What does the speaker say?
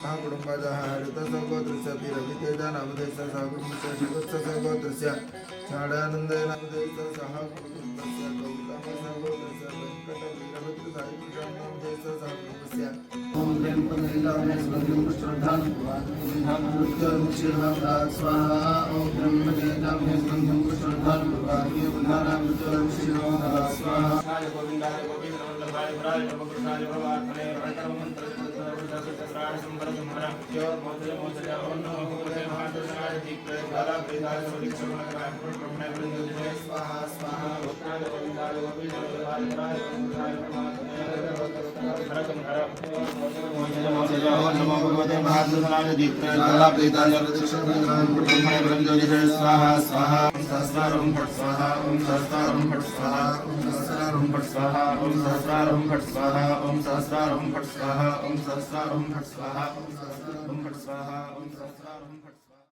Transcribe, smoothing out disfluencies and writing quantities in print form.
कुटुंबादहारितसगोत्रस्य रवितेजानामधेयस्य सह कुटुंबस्य शिवत्ससगोत्रस्य छाडानन्दनामधेयस्य सह कुटुंबस्य गौतमसगोत्रस्य वेङ्कटवीरभद्रसायिकृष्णामधेयस्य सह कुटुंबस्य ओम ह्रीं पद्मनाभाय श्रद्धां स्वाहा ओम ब्रह्मवेदाभ्य श्रद्धां स्वाहा गोविंदाय गोविंदवल्लभाय वराय नमः भगवात्मने परममंत्र स्वाहा स्वाहा नमो भगवते महात्मनाय दीप्ते स्वाहा स्वाहा सहस्रारं फट् स्वाहा ओम सहस्रारं फट् स्वाहा ओम सहस्रारं फट् स्वाहा ओम सहस्रारं फट् स्वाहा ओम सहस्रारं फट् स्वाहा ओम सहस्रारं फट् स्वाहा ओम सहस्रारं फट् स्वाहा ओम सहस्रारं फट्